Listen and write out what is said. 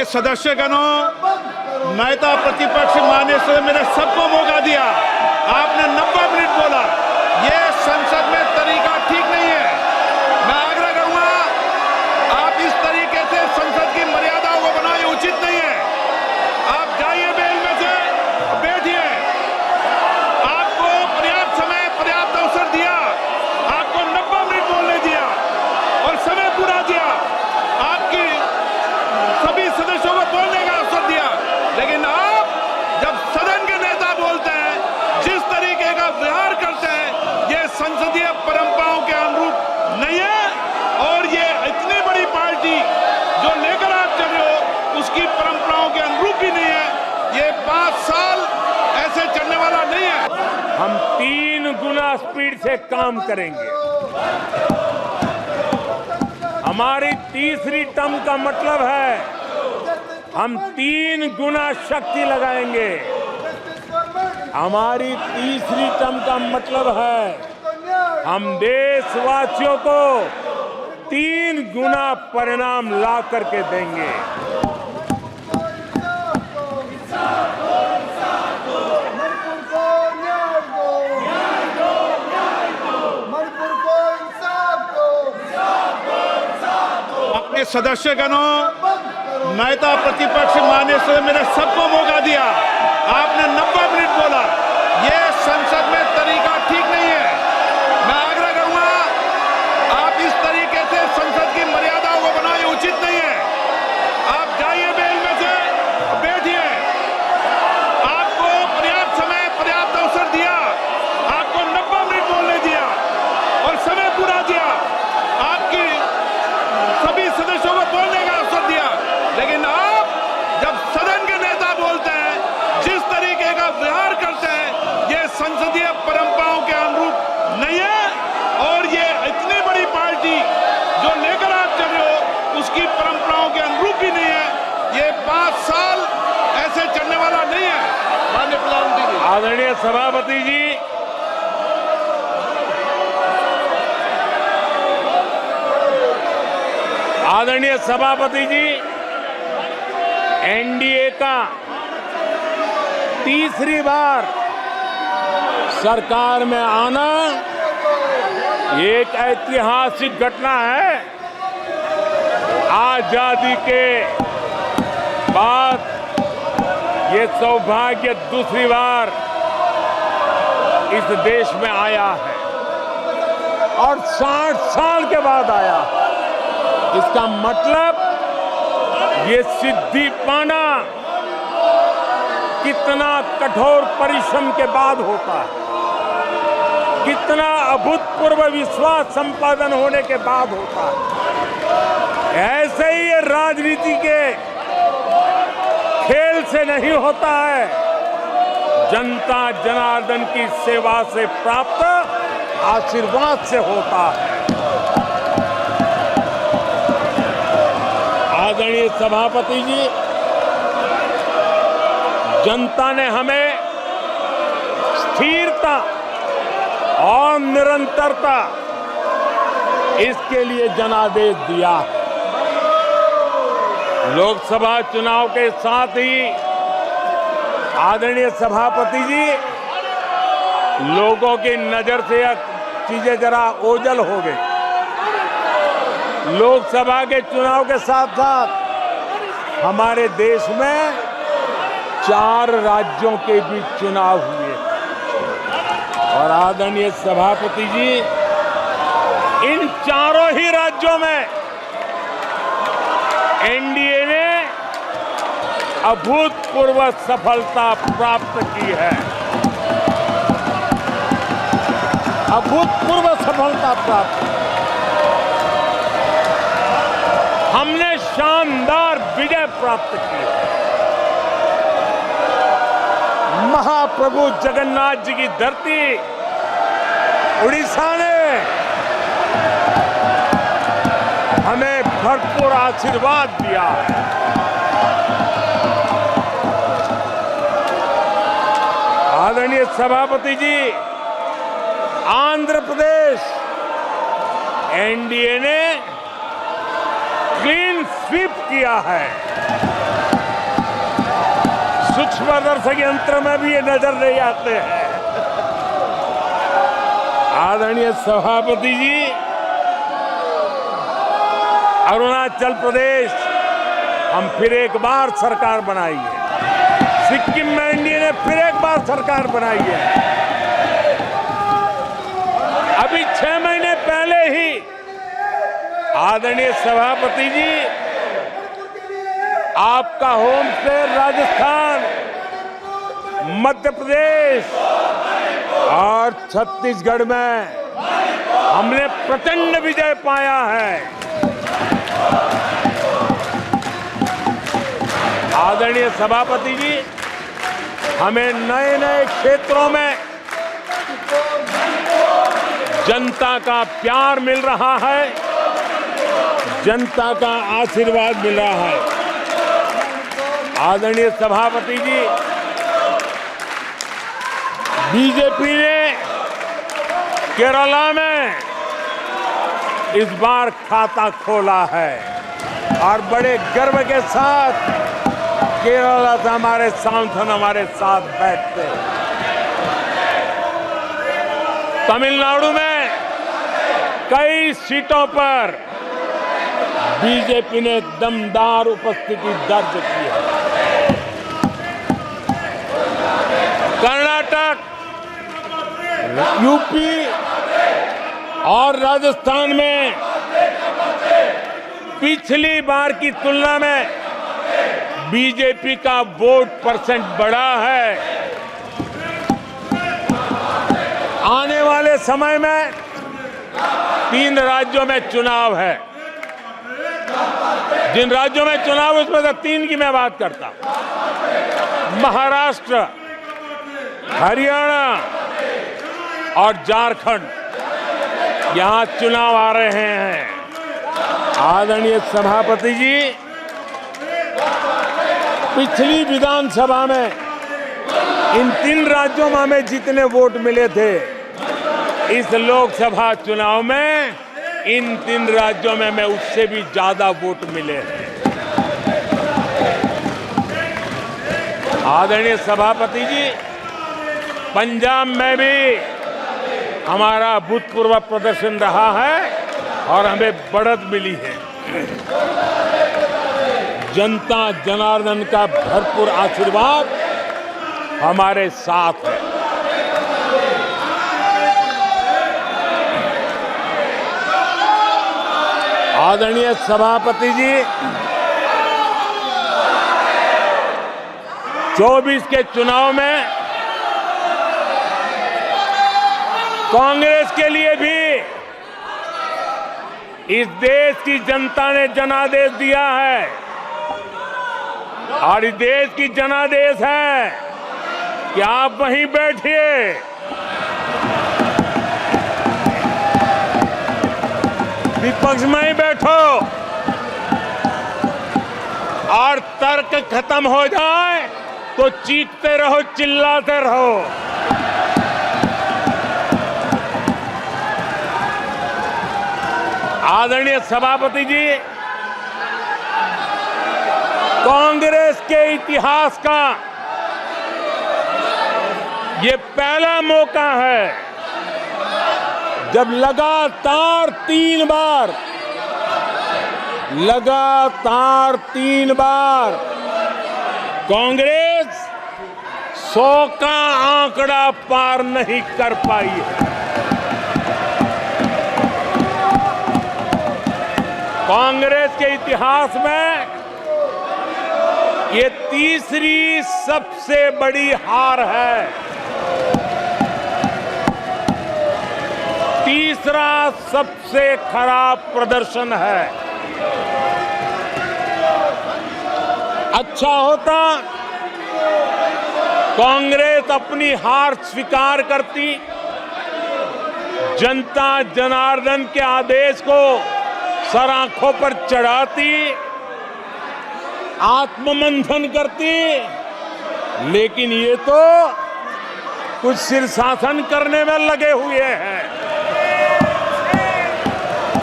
आपके सदस्यगणों, नेता प्रतिपक्ष माननीय सदस्य, मैंने सबको मौका दिया। आपने 90 मिनट बोला। ये संसद में तरीका ठीक नहीं है। मैं आग्रह करूंगा, आप इस तरीके से संसद की मर्यादाओं को बनाए, उचित नहीं है। आप जाइए बेल में से, बैठिए। आपको पर्याप्त समय, पर्याप्त अवसर दिया। आपको 90 मिनट बोलने दिया और समय पूरा दिया। आपकी सभी सदस्यों को बोलने का अवसर दिया, लेकिन आप जब सदन के नेता बोलते हैं, जिस तरीके का व्यवहार करते हैं, ये संसदीय परंपराओं के अनुरूप नहीं है। और ये इतनी बड़ी पार्टी जो लेकर आप चल रहे हो, उसकी परंपराओं के अनुरूप भी नहीं है। ये 5 साल ऐसे चलने वाला नहीं है। हम 3 गुना स्पीड से काम करेंगे। हमारी तीसरी टर्म का मतलब है हम 3 गुना शक्ति लगाएंगे। हमारी तीसरी टर्म का मतलब है हम देशवासियों को 3 गुना परिणाम ला करके देंगे। अपने सदस्यगणों, नेता प्रतिपक्ष माननीय सदस्य, मैंने सबको मौका दिया। आपने 90 मिनट बोला। ये संसद में तरीका ठीक नहीं है। मैं आग्रह करूंगा, आप इस तरीके से संसद की मर्यादाओं को बनाए, उचित नहीं है। आप जाइए बेल में से, बैठिए। आपको पर्याप्त समय, पर्याप्त अवसर दिया। आपको 90 मिनट बोलने दिया और समय पूरा दिया। आपकी सभी सदस्यों को बोलने का अवसर दिया, लेकिन आप जब सदन के नेता बोलते हैं, जिस तरीके का व्यवहार करते हैं, ये संसदीय परंपराओं के अनुरूप नहीं है। और ये इतनी बड़ी पार्टी जो लेकर आप चल रहे हो, उसकी परंपराओं के अनुरूप भी नहीं है। ये 5 साल ऐसे चलने वाला नहीं है। माननीय प्रधानमंत्री जी, आदरणीय सभापति जी, आदरणीय सभापति जी, एनडीए का तीसरी बार सरकार में आना एक ऐतिहासिक घटना है। आजादी के बाद ये सौभाग्य दूसरी बार इस देश में आया है और 60 साल के बाद आया है। इसका मतलब ये सिद्धि पाना कितना कठोर परिश्रम के बाद होता है, कितना अभूतपूर्व विश्वास संपादन होने के बाद होता है। ऐसे ही ये राजनीति के खेल से नहीं होता है, जनता जनार्दन की सेवा से प्राप्त आशीर्वाद से होता है। आदरणीय सभापति जी, जनता ने हमें स्थिरता और निरंतरता, इसके लिए जनादेश दिया। लोकसभा चुनाव के साथ ही आदरणीय सभापति जी, लोगों की नजर से यह चीजें जरा ओझल हो गई। लोकसभा के चुनाव के साथ साथ हमारे देश में 4 राज्यों के बीच चुनाव हुए और आदरणीय सभापति जी, इन चारों ही राज्यों में एनडीए ने अभूतपूर्व सफलता प्राप्त की है। अभूतपूर्व सफलता प्राप्त। हमने शानदार विजय प्राप्त की है। महाप्रभु जगन्नाथ जी की धरती उड़ीसा ने हमें भरपूर आशीर्वाद दिया। आदरणीय सभापति जी, आंध्र प्रदेश एनडीए ने क्लीन स्वीप किया है। पुष्पदर्शक यंत्र में भी ये नजर नहीं आते हैं। आदरणीय सभापति जी, अरुणाचल प्रदेश हम फिर एक बार सरकार बनाई है। सिक्किम में एनडीए ने फिर एक बार सरकार बनाई है। अभी 6 महीने पहले ही आदरणीय सभापति जी, आपका होम स्टेट राजस्थान, मध्य प्रदेश और छत्तीसगढ़ में हमने प्रचंड विजय पाया है। आदरणीय सभापति जी, हमें नए नए क्षेत्रों में जनता का प्यार मिल रहा है, जनता का आशीर्वाद मिल रहा है। आदरणीय सभापति जी, बीजेपी ने केरला में इस बार खाता खोला है और बड़े गर्व के साथ केरला से हमारे सांसद हमारे साथ बैठते। तमिलनाडु में कई सीटों पर बीजेपी ने दमदार उपस्थिति दर्ज की है। कर्नाटक, यूपी और राजस्थान में पिछली बार की तुलना में बीजेपी का वोट परसेंट बढ़ा है। आने वाले समय में 3 राज्यों में चुनाव है। जिन राज्यों में चुनाव उसमें से 3 की मैं बात करता हूं। महाराष्ट्र, हरियाणा और झारखंड, यहां चुनाव आ रहे हैं। आदरणीय सभापति जी, पिछली विधानसभा में इन 3 राज्यों में हमें जितने वोट मिले थे, इस लोकसभा चुनाव में इन 3 राज्यों में हमें उससे भी ज्यादा वोट मिले हैं। आदरणीय सभापति जी, पंजाब में भी हमारा भूतपूर्व प्रदर्शन रहा है और हमें बढ़त मिली है। जनता जनार्दन का भरपूर आशीर्वाद हमारे साथ है। आदरणीय सभापति जी, 24 के चुनाव में कांग्रेस के लिए भी इस देश की जनता ने जनादेश दिया है और इस देश की जनादेश है कि आप वहीं बैठिए, विपक्ष में ही बैठो और तर्क खत्म हो जाए तो चीखते रहो, चिल्लाते रहो। आदरणीय सभापति जी, कांग्रेस के इतिहास का ये पहला मौका है जब लगातार 3 बार कांग्रेस 100 का आंकड़ा पार नहीं कर पाई है। कांग्रेस के इतिहास में ये तीसरी सबसे बड़ी हार है, तीसरा सबसे खराब प्रदर्शन है। अच्छा होता कांग्रेस अपनी हार स्वीकार करती, जनता जनार्दन के आदेश को सर आंखों पर चढ़ाती, आत्ममंथन करती, लेकिन ये तो कुछ शीर्षासन करने में लगे हुए हैं।